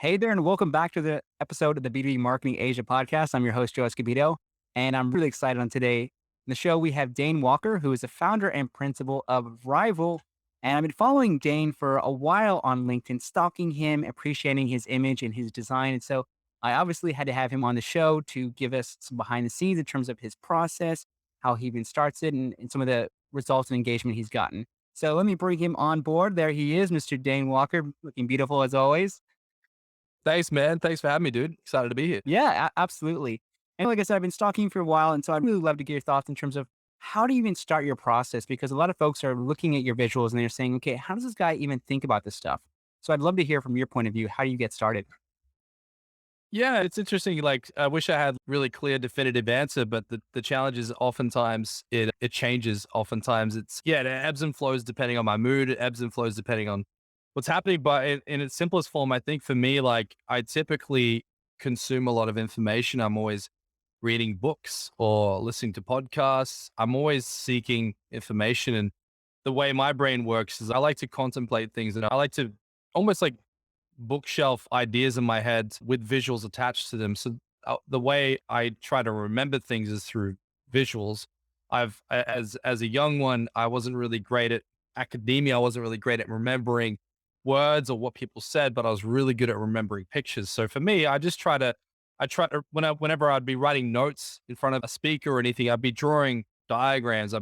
Hey there, and welcome back to the episode of the B2B Marketing Asia podcast. I'm your host, Joe Escobedo, and I'm really excited on today. In the show, we have Dain Walker, who is the founder and principal of Rivyl. And I've been following Dain for a while on LinkedIn, stalking him, appreciating his image and his design. And so I obviously had to have him on the show to give us some behind the scenes in terms of his process, how he even starts it, and some of the results and engagement he's gotten. So let me bring him on board. There he is, Mr. Dain Walker, looking beautiful as always. Thanks, man. Thanks for having me, dude. Excited to be here. Yeah, absolutely. And like I said, I've been stalking for a while. And so I'd really love to get your thoughts in terms of how do you even start your process? Because a lot of folks are looking at your visuals and they're saying, okay, how does this guy even think about this stuff? So I'd love to hear from your point of view. How do you get started? Yeah, it's interesting. Like, I wish I had really clear, definitive answer, but the challenge is oftentimes it changes. Oftentimes it ebbs and flows depending on my mood. It ebbs and flows depending on what's happening. But in its simplest form, I think for me, like I typically consume a lot of information. I'm always reading books or listening to podcasts. I'm always seeking information. And the way my brain works is I like to contemplate things and I like to almost like bookshelf ideas in my head with visuals attached to them. So the way I try to remember things is through visuals. As a young one, I wasn't really great at academia. I wasn't really great at remembering words or what people said, but I was really good at remembering pictures. So for me, I try to whenever I'd be writing notes in front of a speaker or anything, I'd be drawing diagrams. I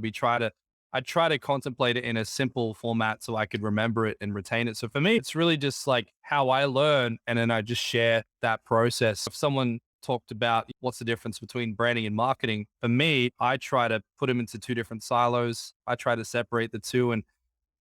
try to contemplate it in a simple format so I could remember it and retain it. So for me, it's really just like how I learn. And then I just share that process. If someone talked about what's the difference between branding and marketing, for me, I try to put them into two different silos. I try to separate the two and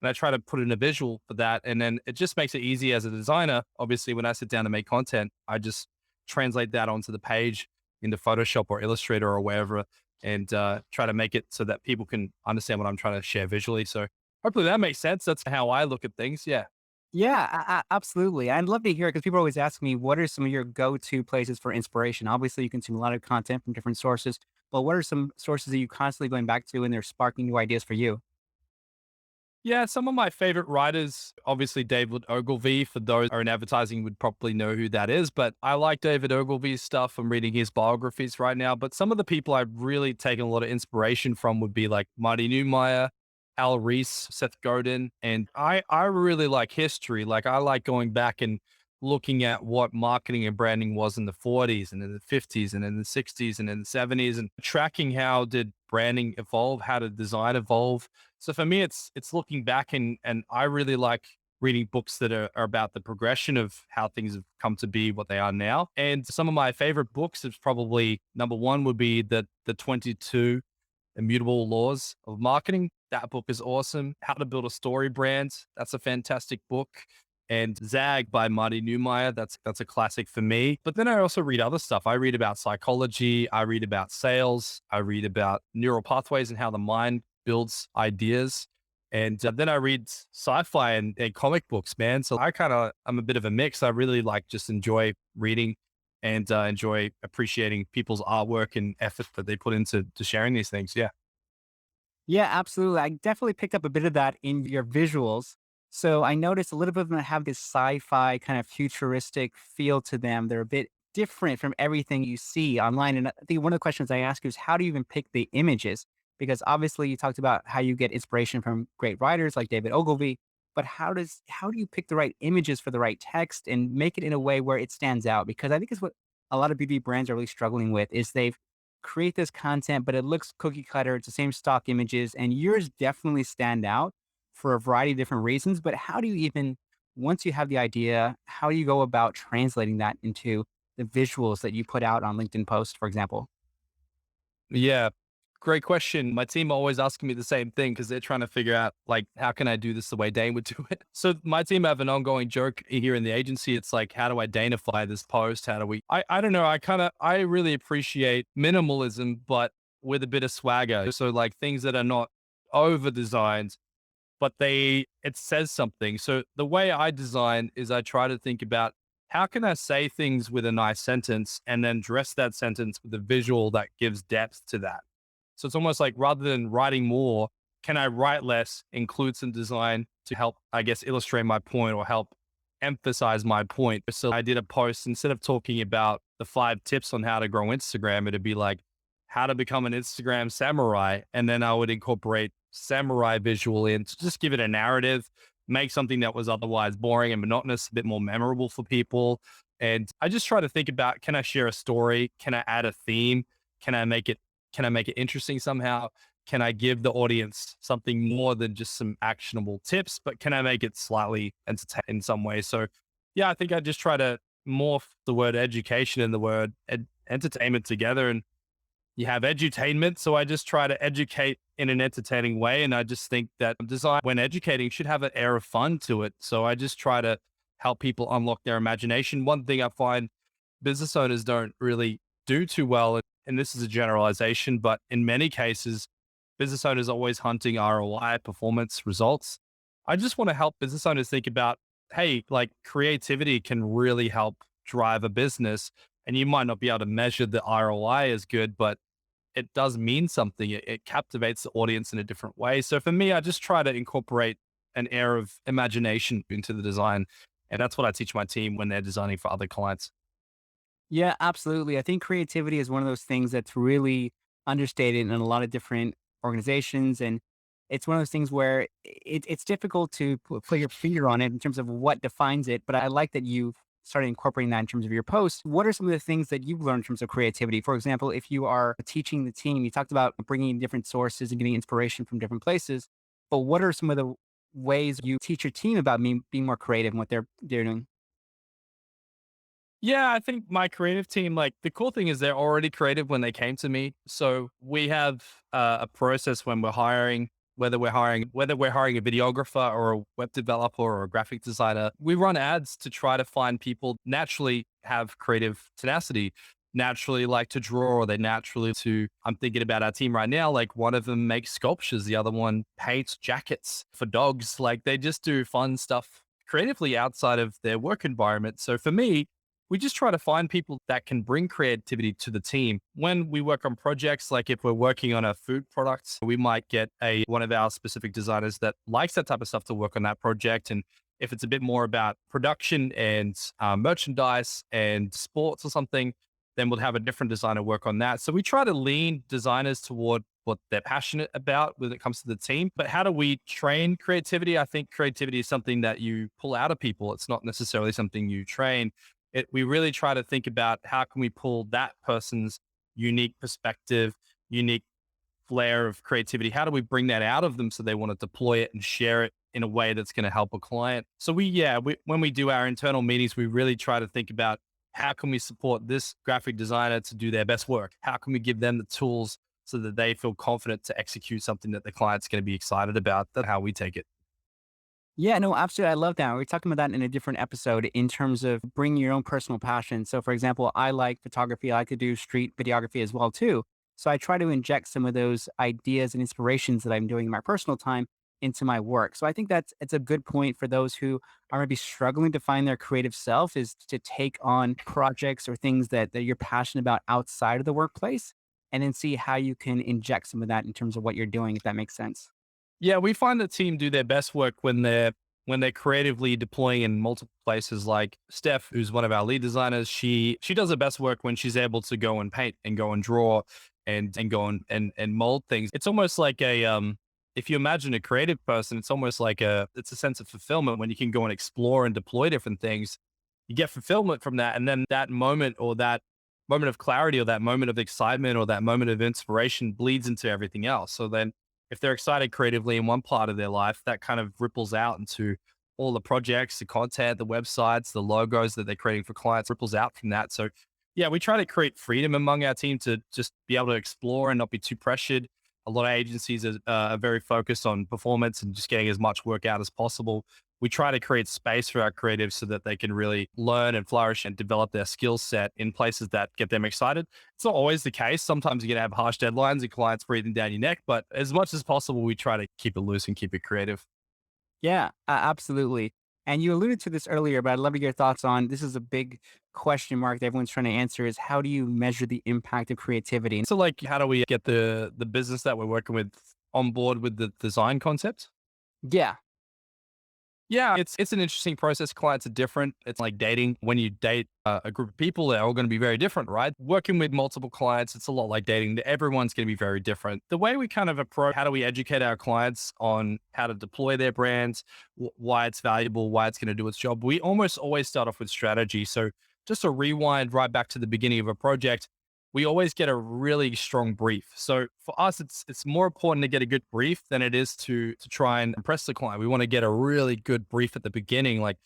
I try to put in a visual for that. And then it just makes it easy as a designer. Obviously, when I sit down to make content, I just translate that onto the page into Photoshop or Illustrator or wherever and try to make it so that people can understand what I'm trying to share visually. So hopefully that makes sense. That's how I look at things. Yeah. Yeah, absolutely. I'd love to hear because people always ask me, what are some of your go-to places for inspiration? Obviously, you consume a lot of content from different sources, but what are some sources that you constantly going back to and they're sparking new ideas for you? Yeah, some of my favorite writers, obviously David Ogilvy, for those who are in advertising would probably know who that is, but I like David Ogilvy's stuff. I'm reading his biographies right now, but some of the people I've really taken a lot of inspiration from would be like Marty Neumeier, Al Reese, Seth Godin, and I really like history. Like I like going back and looking at what marketing and branding was in the 40s and in the 50s and in the 60s and in the 70s and tracking how did branding evolve, how did design evolve. So for me, it's looking back and I really like reading books that are about the progression of how things have come to be what they are now. And some of my favorite books is probably number one would be the 22 Immutable Laws of Marketing. That book is awesome. How to Build a Story Brand. That's a fantastic book. And Zag by Marty Neumeier. That's a classic for me. But then I also read other stuff. I read about psychology. I read about sales. I read about neural pathways and how the mind builds ideas. And then I read sci-fi and comic books, man. So I'm a bit of a mix. I really like just enjoy reading and enjoy appreciating people's artwork and effort that they put into sharing these things. Yeah. Yeah, absolutely. I definitely picked up a bit of that in your visuals. So I noticed a little bit of them have this sci-fi kind of futuristic feel to them. They're a bit different from everything you see online. And I think one of the questions I ask you is how do you even pick the images? Because obviously you talked about how you get inspiration from great writers like David Ogilvy, but how do you pick the right images for the right text and make it in a way where it stands out? Because I think it's what a lot of BB brands are really struggling with is they've create this content, but it looks cookie cutter. It's the same stock images, and yours definitely stand out for a variety of different reasons. But how do you even, once you have the idea, how do you go about translating that into the visuals that you put out on LinkedIn post, for example? Yeah. Great question. My team always asking me the same thing because they're trying to figure out like how can I do this the way Dane would do it. So my team have an ongoing joke here in the agency. It's like, how do I Danify this post? How do we I don't know. I really appreciate minimalism, but with a bit of swagger. So like things that are not over designed, but it says something. So the way I design is I try to think about how can I say things with a nice sentence and then dress that sentence with a visual that gives depth to that. So it's almost like rather than writing more, can I write less, include some design to help, I guess, illustrate my point or help emphasize my point. So I did a post instead of talking about the 5 tips on how to grow Instagram, it'd be like how to become an Instagram samurai. And then I would incorporate samurai visual in to just give it a narrative, make something that was otherwise boring and monotonous a bit more memorable for people. And I just try to think about, can I share a story? Can I add a theme? Can I make it can I make it interesting somehow? Can I give the audience something more than just some actionable tips, but can I make it slightly entertaining in some way? So, yeah, I think I just try to morph the word education and the word entertainment together. And you have edutainment. So I just try to educate in an entertaining way. And I just think that design, when educating, should have an air of fun to it. So I just try to help people unlock their imagination. One thing I find business owners don't really do too well, and this is a generalization, but in many cases, business owners are always hunting ROI, performance results. I just want to help business owners think about, hey, like creativity can really help drive a business. And you might not be able to measure the ROI as good, but it does mean something. It captivates the audience in a different way. So for me, I just try to incorporate an air of imagination into the design. And that's what I teach my team when they're designing for other clients. Yeah, absolutely. I think creativity is one of those things that's really understated in a lot of different organizations. And it's one of those things where it's difficult to put your finger on it in terms of what defines it. But I like that you've started incorporating that in terms of your posts. What are some of the things that you've learned in terms of creativity? For example, if you are teaching the team, you talked about bringing in different sources and getting inspiration from different places. But what are some of the ways you teach your team about being more creative and what they're doing? Yeah, I think my creative team, like the cool thing is they're already creative when they came to me. So we have a process when we're hiring, whether we're hiring a videographer or a web developer or a graphic designer. We run ads to try to find people naturally have creative tenacity, naturally like to draw, or they naturally to. I'm thinking about our team right now. Like one of them makes sculptures, the other one paints jackets for dogs. Like they just do fun stuff creatively outside of their work environment. So for me, we just try to find people that can bring creativity to the team. When we work on projects, like if we're working on a food product, we might get a one of our specific designers that likes that type of stuff to work on that project. And if it's a bit more about production and merchandise and sports or something, then we'll have a different designer work on that. So we try to lean designers toward what they're passionate about when it comes to the team. But how do we train creativity? I think creativity is something that you pull out of people. It's not necessarily something you train. We really try to think about how can we pull that person's unique perspective, unique flair of creativity. How do we bring that out of them so they want to deploy it and share it in a way that's going to help a client? So when we do our internal meetings, we really try to think about how can we support this graphic designer to do their best work? How can we give them the tools so that they feel confident to execute something that the client's going to be excited about? That's how we take it. Yeah, no, absolutely. I love that. We're talking about that in a different episode in terms of bringing your own personal passion. So, for example, I like photography. I could do street videography as well too. So I try to inject some of those ideas and inspirations that I'm doing in my personal time into my work. So I think that's it's a good point for those who are maybe struggling to find their creative self is to take on projects or things that you're passionate about outside of the workplace and then see how you can inject some of that in terms of what you're doing, if that makes sense. Yeah, we find the team do their best work when they're creatively deploying in multiple places. Like Steph, who's one of our lead designers, she does her best work when she's able to go and paint and go and draw and go and mold things. It's almost like a if you imagine a creative person, it's almost like it's a sense of fulfillment when you can go and explore and deploy different things. You get fulfillment from that, and then that moment or that moment of clarity or that moment of excitement or that moment of inspiration bleeds into everything else. So then if they're excited creatively in one part of their life, that kind of ripples out into all the projects, the content, the websites, the logos that they're creating for clients, ripples out from that. So, yeah, we try to create freedom among our team to just be able to explore and not be too pressured. A lot of agencies are very focused on performance and just getting as much work out as possible. We try to create space for our creatives so that they can really learn and flourish and develop their skill set in places that get them excited. It's not always the case. Sometimes you're going to have harsh deadlines and clients breathing down your neck, but as much as possible, we try to keep it loose and keep it creative. Yeah, absolutely. And you alluded to this earlier, but I'd love to get your thoughts on this is a big question mark that everyone's trying to answer is how do you measure the impact of creativity? So, like, how do we get the business that we're working with on board with the design concept? Yeah. Yeah, it's an interesting process. Clients are different. It's like dating. When you date a group of people, they're all going to be very different, right? Working with multiple clients, it's a lot like dating. Everyone's going to be very different. The way we kind of approach, how do we educate our clients on how to deploy their brands, why it's valuable, why it's going to do its job? We almost always start off with strategy. So just to rewind right back to the beginning of a project, we always get a really strong brief. So for us, it's more important to get a good brief than it is to try and impress the client. We want to get a really good brief at the beginning, like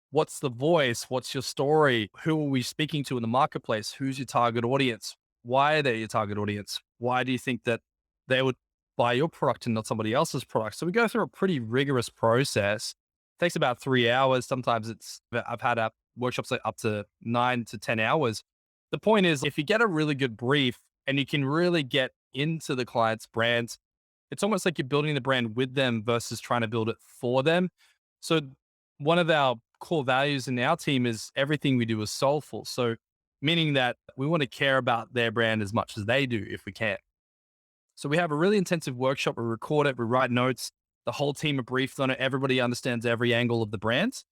what's the voice, what's your story, who are we speaking to in the marketplace, who's your target audience, why are they your target audience, why do you think that they would buy your product and not somebody else's product? So we go through a pretty rigorous process. It takes about 3 hours. Sometimes I've had workshops like up to 9 to 10 hours. The point is, if you get a really good brief and you can really get into the client's brands, it's almost like you're building the brand with them versus trying to build it for them. So one of our core values in our team is everything we do is soulful. So meaning that we want to care about their brand as much as they do if we can. So we have a really intensive workshop. We record it, we write notes. The whole team are briefed on it. Everybody understands every angle of the brand.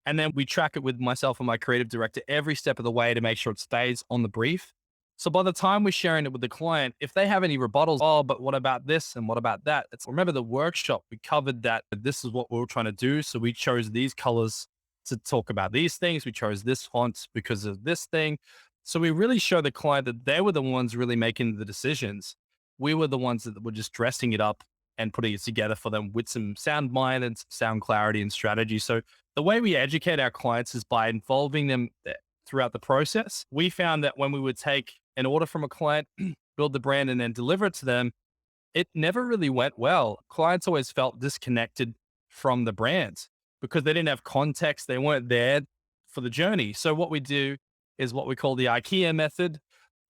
And then we track it with myself and my creative director every step of the way to make sure it stays on the brief. So by the time we're sharing it with the client, if they have any rebuttals, oh, but what about this and what about that? Remember the workshop, we covered that this is what we were trying to do. So we chose these colors to talk about these things. We chose this font because of this thing. So we really show the client that they were the ones really making the decisions. We were the ones that were just dressing it up and putting it together for them with some sound mind and some sound clarity and strategy. So the way we educate our clients is by involving them throughout the process. We found that when we would take an order from a client, build the brand, and then deliver it to them, it never really went well. Clients always felt disconnected from the brand because they didn't have context. They weren't there for the journey. So what we do is what we call the IKEA method.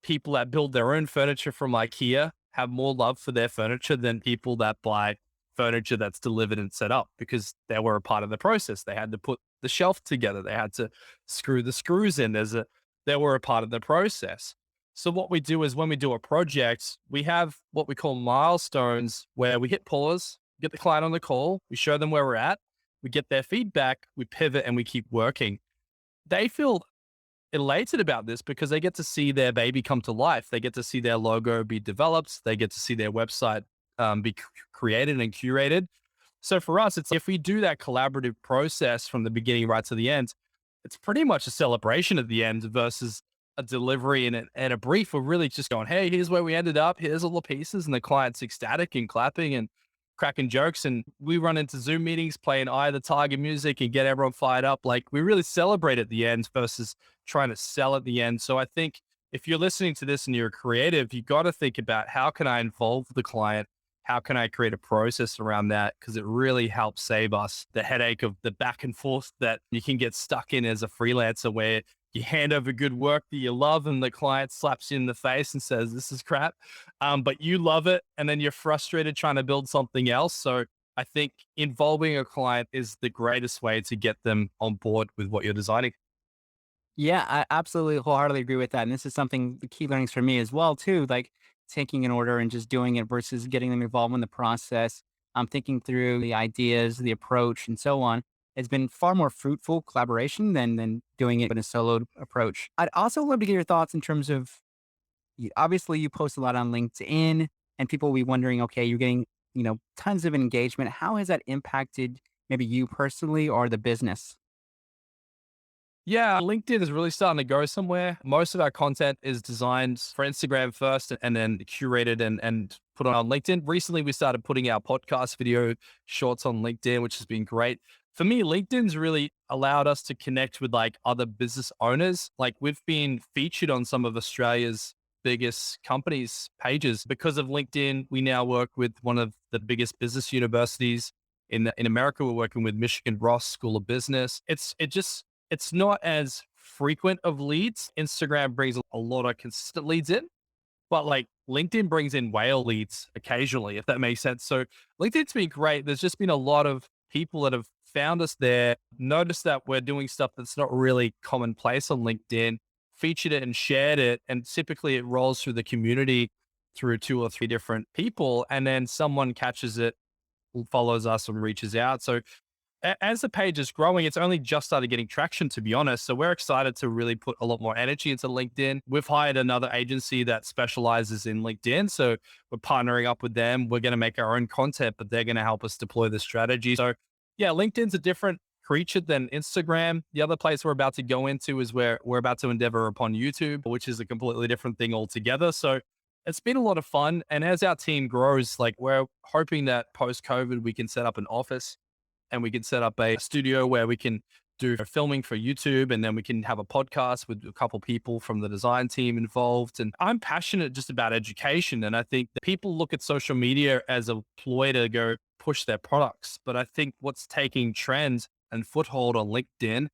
People that build their own furniture from IKEA have more love for their furniture than people that buy furniture that's delivered and set up because they were a part of the process. They had to put the shelf together. They had to screw the screws in. They were a part of the process. So what we do is when we do a project, we have what we call milestones where we hit pause, get the client on the call, we show them where we're at, we get their feedback, we pivot and we keep working. They feel elated about this because they get to see their baby come to life. They get to see their logo be developed. They get to see their website be created and curated. So for us, it's if we do that collaborative process from the beginning right to the end, it's pretty much a celebration at the end versus a delivery and a brief. We're really just going, hey, here's where we ended up. Here's all the pieces. And the client's ecstatic and clapping and cracking jokes. And we run into Zoom meetings playing Eye of the Tiger music and get everyone fired up. Like we really celebrate at the end versus trying to sell at the end. So I think if you're listening to this and you're creative, you got to think about how can I involve the client? How can I create a process around that? Because it really helps save us the headache of the back and forth that you can get stuck in as a freelancer where you hand over good work that you love and the client slaps you in the face and says, this is crap. But you love it. And then you're frustrated trying to build something else. So I think involving a client is the greatest way to get them on board with what you're designing. Yeah, I absolutely wholeheartedly agree with that. And this is something the key learnings for me as well, too, like taking an order and just doing it versus getting them involved in the process. I'm thinking through the ideas, the approach, and so on. It's been far more fruitful collaboration than doing it in a solo approach. I'd also love to get your thoughts in terms of obviously you post a lot on LinkedIn and people will be wondering, okay, you're getting, tons of engagement. How has that impacted maybe you personally or the business? Yeah, LinkedIn is really starting to go somewhere. Most of our content is designed for Instagram first and then curated and put on LinkedIn. Recently, we started putting our podcast video shorts on LinkedIn, which has been great. For me, LinkedIn's really allowed us to connect with like other business owners. Like we've been featured on some of Australia's biggest companies' pages because of LinkedIn. We now work with one of the biggest business universities in America. We're working with Michigan Ross School of Business. It's not as frequent of leads. Instagram brings a lot of consistent leads in, but like LinkedIn brings in whale leads occasionally, if that makes sense. So LinkedIn's been great. There's just been a lot of people that have found us there, noticed that we're doing stuff that's not really commonplace on LinkedIn, featured it and shared it. And typically it rolls through the community through 2 or 3 different people. And then someone catches it, follows us and reaches out. So As the page is growing, it's only just started getting traction, to be honest. So we're excited to really put a lot more energy into LinkedIn. We've hired another agency that specializes in LinkedIn. So we're partnering up with them. We're going to make our own content, but they're going to help us deploy the strategy. So yeah, LinkedIn's a different creature than Instagram. The other place we're about to go into is where we're about to endeavor upon YouTube, which is a completely different thing altogether. So it's been a lot of fun. And as our team grows, like we're hoping that post COVID, we can set up an office and we can set up a studio where we can do filming for YouTube, and then we can have a podcast with a couple people from the design team involved. And I'm passionate just about education. And I think that people look at social media as a ploy to go push their products. But I think what's taking trends and foothold on LinkedIn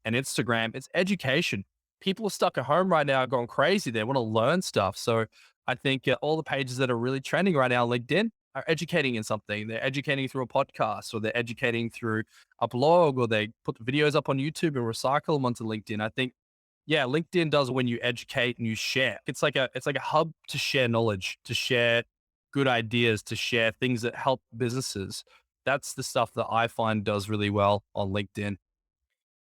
and Instagram, it's education. People are stuck at home right now going crazy. They want to learn stuff. So I think all the pages that are really trending right now on LinkedIn are educating in something. They're educating through a podcast, or they're educating through a blog, or they put the videos up on YouTube and recycle them onto LinkedIn. I think, yeah, LinkedIn does when you educate and you share. It's like a hub to share knowledge, to share good ideas, to share things that help businesses. That's the stuff that I find does really well on LinkedIn.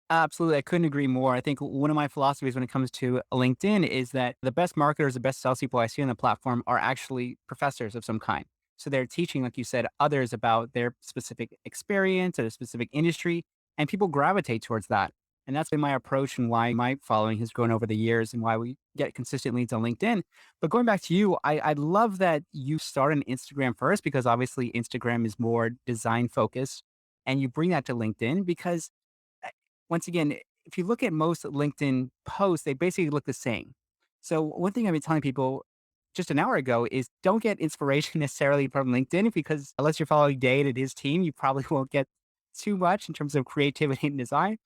Absolutely. I couldn't agree more. I think one of my philosophies when it comes to LinkedIn is that the best marketers, the best salespeople I see on the platform are actually professors of some kind. So they're teaching, like you said, others about their specific experience or a specific industry, and people gravitate towards that. And that's been my approach and why my following has grown over the years and why we get consistent leads on LinkedIn. But going back to you, I love that you start on Instagram first because obviously Instagram is more design focused and you bring that to LinkedIn because once again, if you look at most LinkedIn posts, they basically look the same. So one thing I've been telling people just an hour ago is don't get inspiration necessarily from LinkedIn because unless you're following Dain and his team, you probably won't get too much in terms of creativity and design.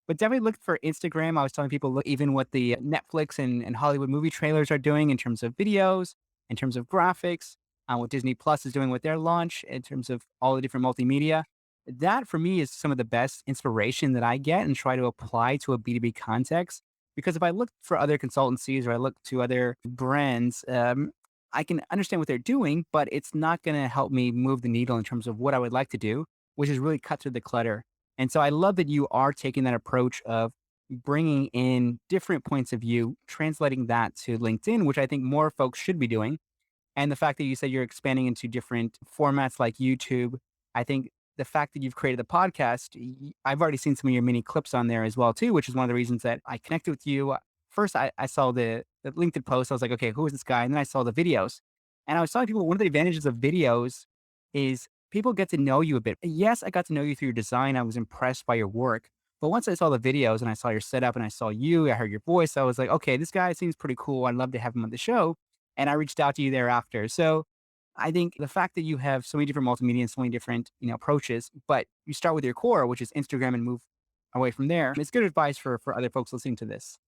But definitely look for Instagram. I was telling people, look, even what the Netflix and Hollywood movie trailers are doing in terms of videos, in terms of graphics, what Disney Plus is doing with their launch, in terms of all the different multimedia. That for me is some of the best inspiration that I get and try to apply to a B2B context. Because if I look for other consultancies or I look to other brands, I can understand what they're doing, but it's not going to help me move the needle in terms of what I would like to do, which is really cut through the clutter. And so I love that you are taking that approach of bringing in different points of view, translating that to LinkedIn, which I think more folks should be doing. And the fact that you said you're expanding into different formats like YouTube, I think the fact that you've created the podcast, I've already seen some of your mini clips on there as well too, which is one of the reasons that I connected with you. First, I saw the LinkedIn post. I was like, okay, who is this guy? And then I saw the videos, and I was telling people one of the advantages of videos is people get to know you a bit. Yes, I got to know you through your design. I was impressed by your work, but once I saw the videos and I saw your setup and I saw you, I heard your voice, I was like, okay, this guy seems pretty cool. I'd love to have him on the show. And I reached out to you thereafter. So I think the fact that you have so many different multimedia and so many different, approaches, but you start with your core, which is Instagram and move away from there. It's good advice for other folks listening to this.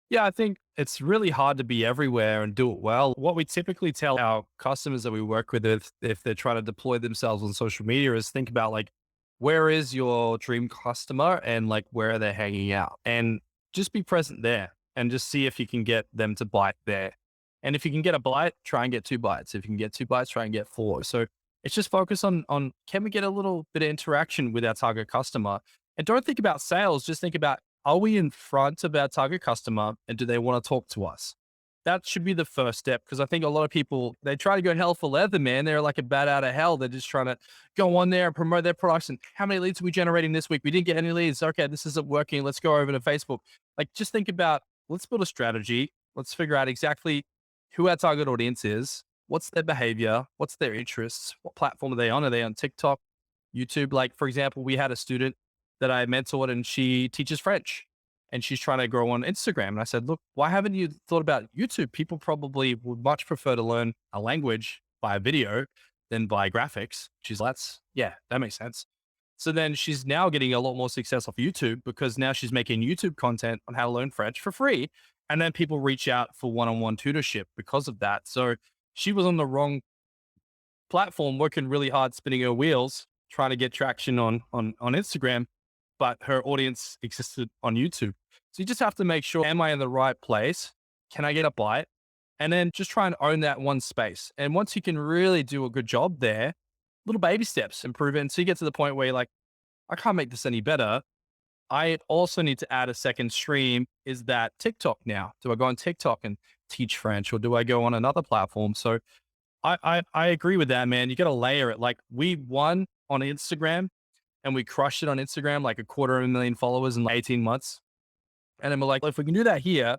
Yeah, I think it's really hard to be everywhere and do it well. What we typically tell our customers that we work with, if they're trying to deploy themselves on social media, is think about like, where is your dream customer and like, where are they hanging out? And just be present there and just see if you can get them to bite there. And if you can get a bite, try and get 2 bites. If you can get 2 bites, try and get 4. So it's just focus on can we get a little bit of interaction with our target customer? And don't think about sales, just think about, are we in front of our target customer and do they want to talk to us? That should be the first step because I think a lot of people, they try to go hell for leather, man. They're like a bat out of hell. They're just trying to go on there and promote their products. And how many leads are we generating this week? We didn't get any leads. Okay, this isn't working. Let's go over to Facebook. Like, just think about, let's build a strategy. Let's figure out exactly who our target audience is. What's their behavior? What's their interests? What platform are they on? Are they on TikTok, YouTube? Like, for example, we had a student that I mentored and she teaches French and she's trying to grow on Instagram. And I said, look, why haven't you thought about YouTube? People probably would much prefer to learn a language by a video than by graphics. She's like, yeah, that makes sense. So then she's now getting a lot more success off YouTube because now she's making YouTube content on how to learn French for free. And then people reach out for one-on-one tutorship because of that. So she was on the wrong platform, working really hard, spinning her wheels, trying to get traction on Instagram, but her audience existed on YouTube. So you just have to make sure, am I in the right place? Can I get a bite? And then just try and own that one space. And once you can really do a good job there, little baby steps, improve it until you get to the point where you're like, I can't make this any better. I also need to add a second stream. Is that TikTok now? Do I go on TikTok and teach French, or do I go on another platform? So I agree with that, man. You got to layer it. Like we won on Instagram and we crushed it on Instagram, like a quarter of a million followers in like 18 months. And then we're like, well, if we can do that here,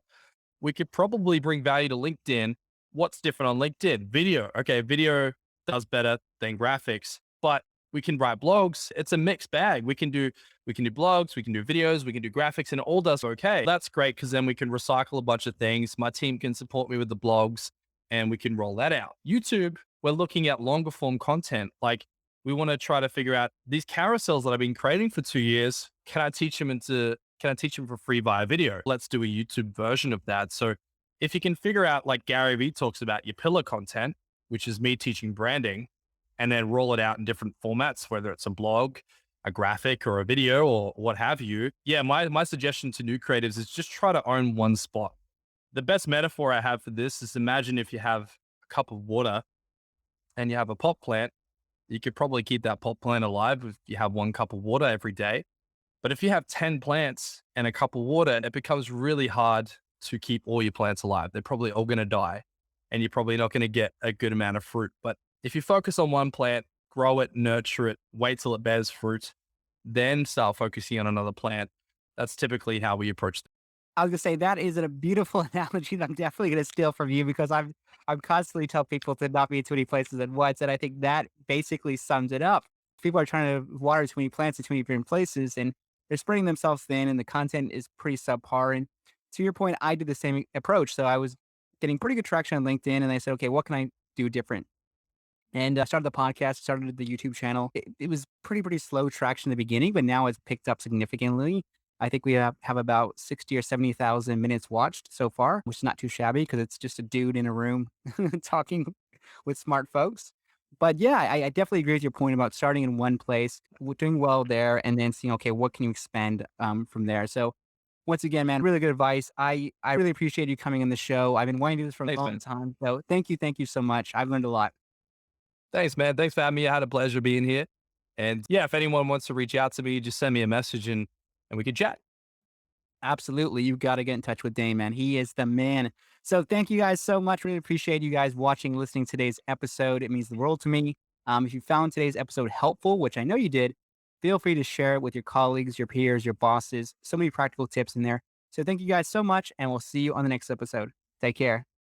we could probably bring value to LinkedIn. What's different on LinkedIn? Video. Okay, video does better than graphics, but we can write blogs. It's a mixed bag. We can do blogs, we can do videos, we can do graphics, and it all does okay. That's great because then we can recycle a bunch of things. My team can support me with the blogs and we can roll that out. YouTube, we're looking at longer form content. Like we want to try to figure out these carousels that I've been creating for 2 years. Can I teach them for free via video? Let's do a YouTube version of that. So if you can figure out, like Gary Vee talks about, your pillar content, which is me teaching branding, and then roll it out in different formats, whether it's a blog, a graphic, or a video, or what have you. Yeah, my suggestion to new creatives is just try to own one spot. The best metaphor I have for this is, imagine if you have a cup of water and you have a pot plant. You could probably keep that pot plant alive if you have one cup of water every day. But if you have 10 plants and a cup of water, it becomes really hard to keep all your plants alive. They're probably all going to die and you're probably not going to get a good amount of fruit. But if you focus on one plant, grow it, nurture it, wait till it bears fruit, then start focusing on another plant. That's typically how we approach it. I was gonna say that is a beautiful analogy that I'm definitely gonna steal from you because I'm constantly tell people to not be in too many places at once, and I think that basically sums it up. People are trying to water too many plants in too many different places, and they're spreading themselves thin, and the content is pretty subpar. And to your point, I did the same approach. So I was getting pretty good traction on LinkedIn, and I said, okay, what can I do different? And I started the podcast, started the YouTube channel. It was pretty slow traction in the beginning, but now it's picked up significantly. I think we have about 60 or 70,000 minutes watched so far, which is not too shabby because it's just a dude in a room talking with smart folks. But yeah, I definitely agree with your point about starting in one place, doing well there, and then seeing, okay, what can you expand from there? So once again, man, really good advice. I really appreciate you coming on the show. I've been wanting to do this for a Thanks, long man. time. So thank you so much. I've learned a lot. Thanks, man. Thanks for having me. I had a pleasure being here. And yeah, if anyone wants to reach out to me, just send me a message and we can chat. Absolutely. You've got to get in touch with Dain, man. He is the man. So thank you guys so much. Really appreciate you guys watching, listening to today's episode. It means the world to me. If you found today's episode helpful, which I know you did, feel free to share it with your colleagues, your peers, your bosses. So many practical tips in there. So thank you guys so much, and we'll see you on the next episode. Take care.